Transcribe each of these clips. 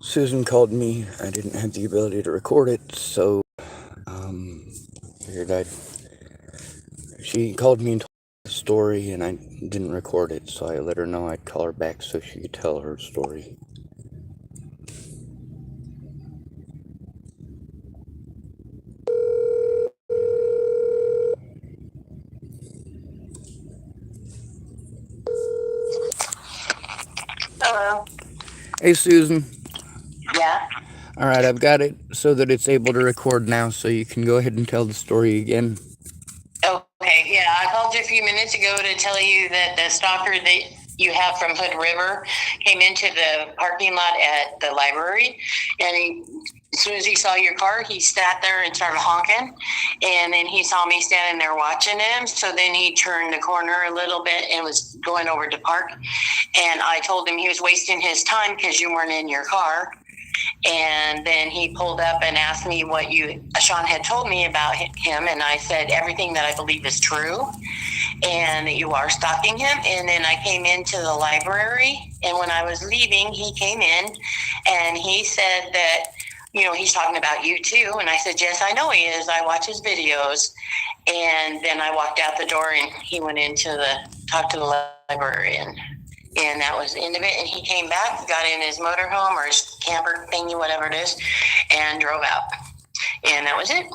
Susan called me. I didn't have the ability to record it, so um, figured I'd. She called me and told me a story, and I didn't record it, so I let her know I'd call her back so she could tell her story. Hello. Hey, Susan. Yeah. All right, I've got it so that it's able to record now, so you can go ahead and tell the story again. Okay. Yeah, I called you a few minutes ago to tell you that the stalker that you have from Hood River came into the parking lot at the library, and as soon as he saw your car, he sat there and started honking, and then he saw me standing there watching him. So then he turned the corner a little bit and was going over to park, and I told him he was wasting his time because you weren't in your car. And then he pulled up and asked me what Sean had told me about him. And I said, everything that I believe is true and that you are stalking him. And then I came into the library. And when I was leaving, he came in and he said that, he's talking about you too. And I said, yes, I know he is. I watch his videos. And then I walked out the door and he went talked to the librarian. And that was the end of it. And he came back, got in his motorhome or his camper thingy, whatever it is, and drove out. And that was it.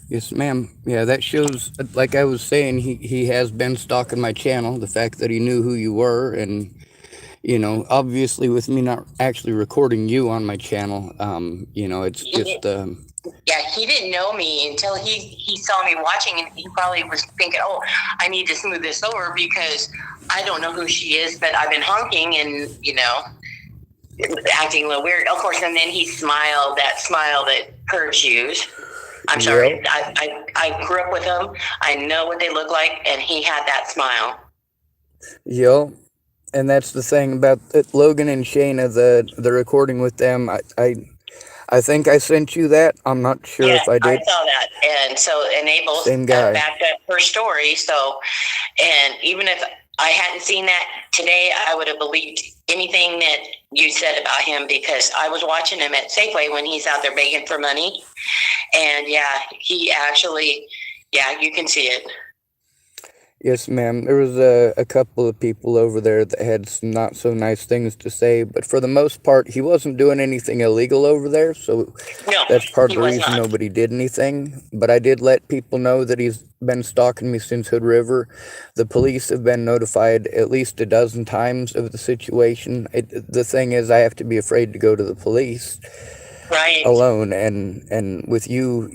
Yes, ma'am. Yeah, that shows, like I was saying, he has been stalking my channel. The fact that he knew who you were, and obviously with me not actually recording you on my channel, it's just Yeah, he didn't know me until he saw me watching, and he probably was thinking, "Oh, I need to smooth this over because I don't know who she is, but I've been honking and acting a little weird." Of course, and then he smiled that smile that Kurds use. I'm sorry, Yep. I grew up with them. I know what they look like, and he had that smile. Yep. And that's the thing about it, Logan and Shayna, the recording with them. I think I sent you that. I'm not sure Yeah, if I I did. saw that, and so Enable Same guy. backed up her story. So, and even if I hadn't seen that today, I would have believed anything that you said about him because I was watching him at Safeway when he's out there begging for money, and yeah, he actually, yeah, you can see it. Yes, ma'am. There was a couple of people over there that had some not so nice things to say, but for the most part, he wasn't doing anything illegal over there, so No, that's part of he the was reason not. nobody did anything. But I did let people know that he's been stalking me since Hood River. The police have been notified at least a dozen times of the situation. The thing is, I have to be afraid to go to the police. Right. Alone, and with you,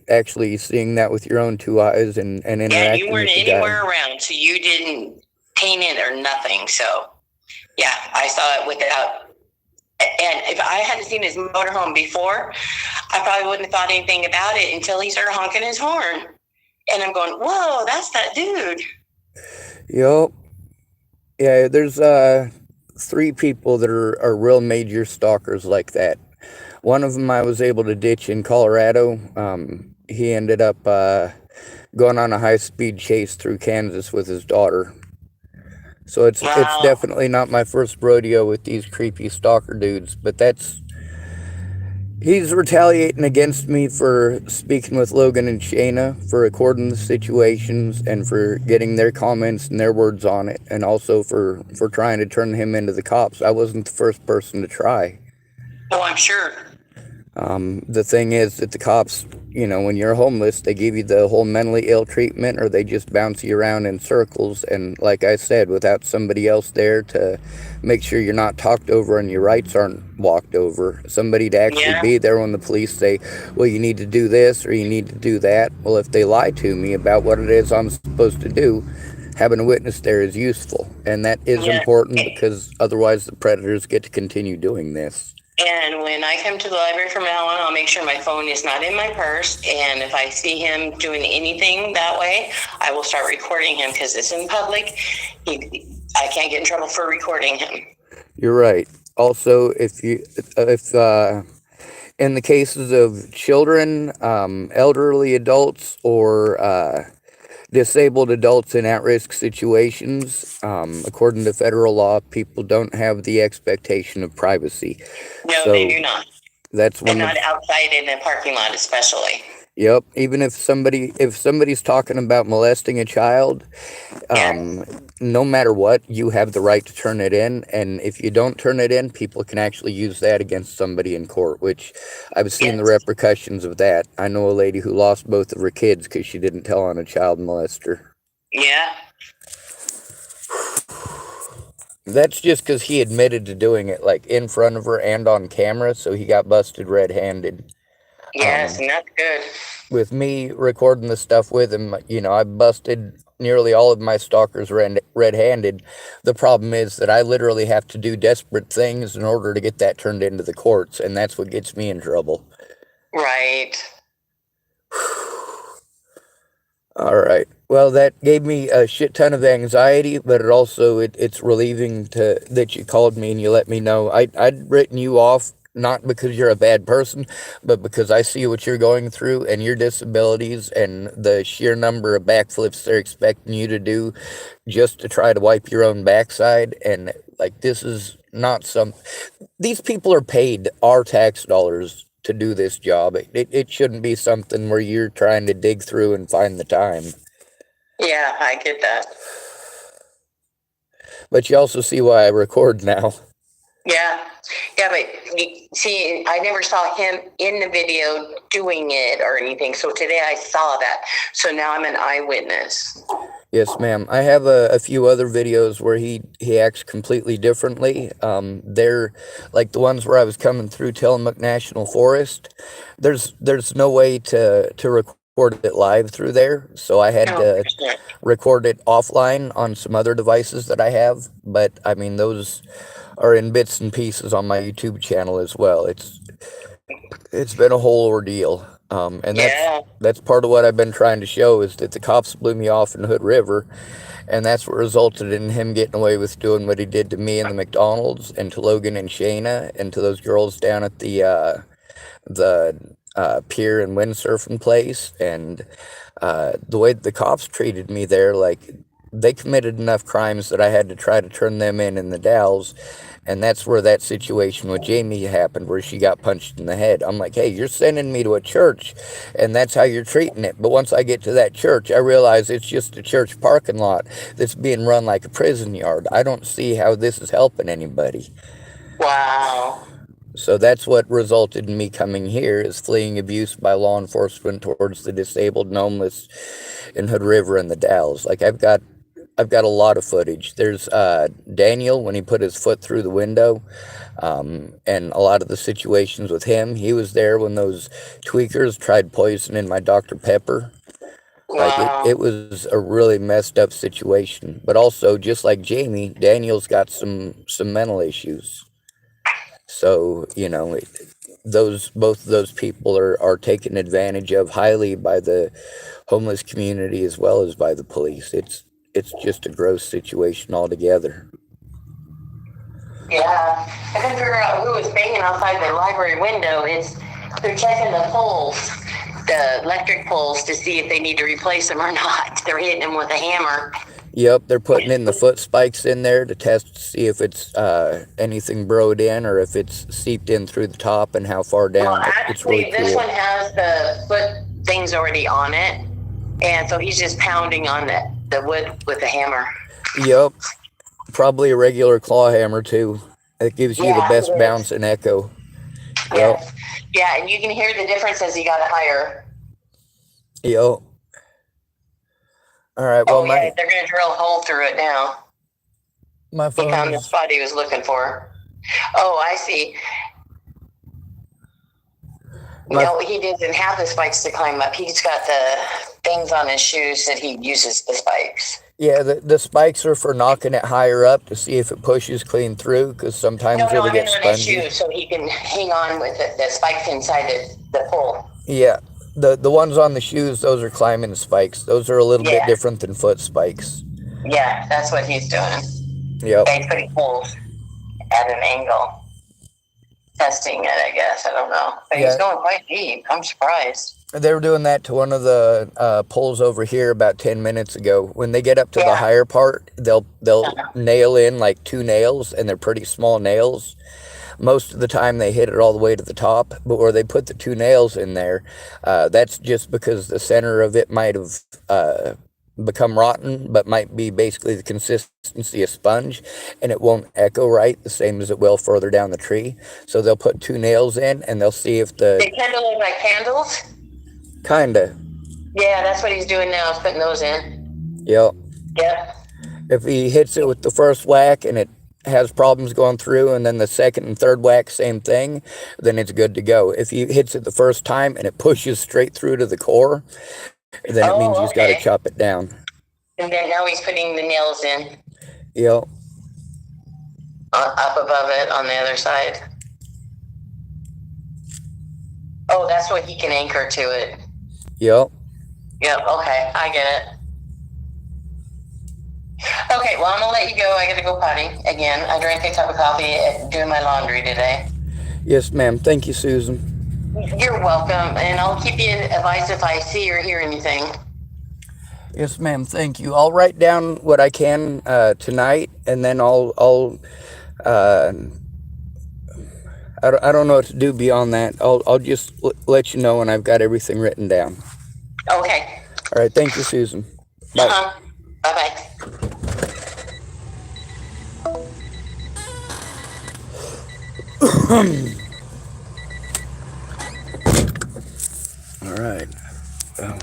actually seeing that with your own two eyes and Yeah, you interacting weren't with the anywhere guy. around, so you didn't paint it or nothing. So, yeah, I saw it without. And if I hadn't seen his motorhome before, I probably wouldn't have thought anything about it until he started honking his horn. And I'm going, whoa, that's that dude. Yup. Yeah, there's three people that are real major stalkers like that. One of them I was able to ditch in Colorado. He ended up going on a high-speed chase through Kansas with his daughter. So it's Wow. definitely not my first rodeo with these creepy stalker dudes, but he's retaliating against me for speaking with Logan and Shayna, for recording the situations, and for getting their comments and their words on it, and also for trying to turn him into the cops. I wasn't the first person to try. Oh, I'm sure. The thing is that the cops, when you're homeless, they give you the whole mentally ill treatment, or they just bounce you around in circles. And like I said, without somebody else there to make sure you're not talked over and your rights aren't walked over, somebody to actually Yeah. be there when the police say, well, you need to do this or you need to do that. Well, if they lie to me about what it is I'm supposed to do, having a witness there is useful. And that is Yeah. important because otherwise the predators get to continue doing this. And when I come to the library from now on, I'll make sure my phone is not in my purse. And if I see him doing anything that way, I will start recording him because it's in public. I can't get in trouble for recording him. You're right. Also, if in the cases of children, elderly adults, or disabled adults in at-risk situations, according to federal law, people don't have the expectation of privacy. No, they So do not. that's And one not of, outside in the parking lot, especially. yep. Even if somebody's talking about molesting a child, Yes. no matter what, you have the right to turn it in. And if you don't turn it in, people can actually use that against somebody in court, which I've seen the Yes. repercussions of that. I know a lady who lost both of her kids because she didn't tell on a child molester. Yeah. That's just because he admitted to doing it, like in front of her and on camera, so he got busted red-handed. Yes, and that's good. With me recording the stuff with him, I busted nearly all of my stalkers red-handed. The problem is that I literally have to do desperate things in order to get that turned into the courts, and that's what gets me in trouble. Right. All right. Well, that gave me a shit ton of anxiety, but it's relieving that you called me and you let me know. I'd written you off not because you're a bad person, but because I see what you're going through and your disabilities and the sheer number of backflips they're expecting you to do just to try to wipe your own backside. And like, this is not these people are paid our tax dollars to do this job. It shouldn't be something where you're trying to dig through and find the time. Yeah, I get that. But you also see why I record now. Yeah. Yeah, but see, I never saw him in the video doing it or anything. So today I saw that. So now I'm an eyewitness. Yes, ma'am. I have a few other videos where he acts completely differently. They're like the ones where I was coming through Tillamook National Forest. There's no way to record it live through there, so I had No, to record it offline on some other devices that I have. But I mean, those are in bits and pieces on my YouTube channel as well. It's been a whole ordeal. And yeah. that's part of what I've been trying to show is that the cops blew me off in Hood River, and that's what resulted in him getting away with doing what he did to me in the McDonald's and to Logan and Shayna and to those girls down at the pier and windsurfing place. And the way the cops treated me there, like, they committed enough crimes that I had to try to turn them in the Dalles. And that's where that situation with Jamie happened, where she got punched in the head. I'm like, hey, you're sending me to a church, and that's how you're treating it. But once I get to that church, I realize it's just a church parking lot that's being run like a prison yard. I don't see how this is helping anybody. Wow. So that's what resulted in me coming here, is fleeing abuse by law enforcement towards the disabled and homeless in Hood River and the Dalles. Like, I've got a lot of footage. There's Daniel when he put his foot through the window, and a lot of the situations with him. He was there when those tweakers tried poisoning my Dr. Pepper. Like, Wow. it was a really messed up situation. But also, just like Jamie, Daniel's got some mental issues. So, both of those people are taken advantage of highly by the homeless community as well as by the police. It's just a gross situation altogether. Yeah. I couldn't figure out who was banging outside the library window. They're checking the poles, the electric poles, to see if they need to replace them or not. They're hitting them with a hammer. Yep, they're putting in the foot spikes in there to test to see if it's anything broed in or if it's seeped in through the top and how far down. Well, It's really actually, this cool. one has the foot things already on it. And so he's just pounding on the wood with a hammer. Yep, probably a regular claw hammer too. It gives you the Yeah, best it is. bounce and echo. Yep. Yes. Yeah, and you can hear the difference as he got it higher. Yep. All right. Well, Yeah, they're going to drill a hole through it now. my He phone found the is. spot he was looking for. Oh, I see. No, he doesn't have the spikes to climb up. He's got the things on his shoes that he uses the spikes. Yeah, the spikes are for knocking it higher up to see if it pushes clean through, because sometimes No, it'll I mean get on his spongy. shoes so he can hang on with the spikes inside the pole. Yeah, the ones on the shoes, those are climbing spikes. Those are a little bit Yeah. different than foot spikes. Yeah, that's what he's doing. Yep. He's putting poles at an angle. testing it, I guess. I don't know. But he's going quite deep. I'm surprised. They were doing that to one of the poles over here about 10 minutes ago. When they get up to the higher part, they'll nail in like 2 nails, and they're pretty small nails. Most of the time they hit it all the way to the top, but where they put the 2 nails in there, that's just because the center of it might have become rotten, but might be basically the consistency of sponge, and it won't echo right the same as it will further down the tree. So they'll put 2 nails in, and they'll see if They tend to look like candles. Kinda. Yeah, that's what he's doing now, is putting those in. Yep. Yep. If he hits it with the first whack and it has problems going through, and then the second and third whack, same thing, then it's good to go. If he hits it the first time and it pushes straight through to the core, then it means he's got to chop it down. And then now he's putting the nails in. Yep. Up above it on the other side. Oh, that's what he can anchor to it. Yep. Yep, okay, I get it. Okay, well, I'm going to let you go. I got to go potty again. I drank a cup of coffee doing my laundry today. Yes, ma'am. Thank you, Susan. You're welcome, and I'll keep you advised if I see or hear anything. Yes, ma'am. Thank you. I'll write down what I can tonight, and then I don't know what to do beyond that. I'll just let you know when I've got everything written down. Okay. All right. Thank you, Susan. Bye. Bye-bye. All right. Well,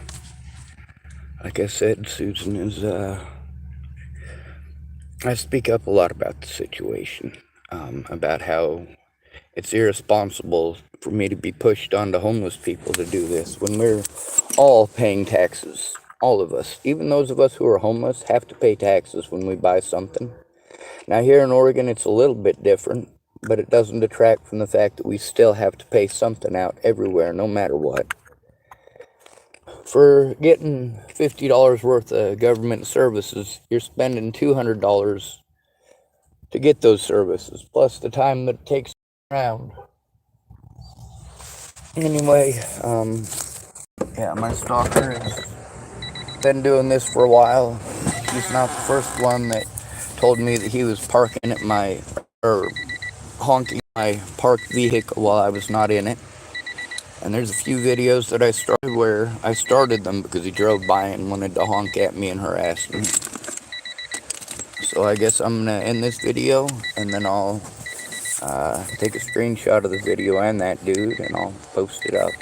like I said, Susan is, I speak up a lot about the situation, about how it's irresponsible for me to be pushed onto homeless people to do this when we're all paying taxes. All of us, even those of us who are homeless, have to pay taxes when we buy something. Now, here in Oregon, it's a little bit different, but it doesn't detract from the fact that we still have to pay something out everywhere, no matter what. For getting $50 worth of government services, you're spending $200 to get those services, plus the time that it takes around. Anyway, yeah, my stalker has been doing this for a while. He's not the first one that told me that he was parking at honking my parked vehicle while I was not in it. And there's a few videos that I started where I started them because he drove by and wanted to honk at me and harass me. So I guess I'm going to end this video, and then I'll take a screenshot of the video and that dude, and I'll post it up.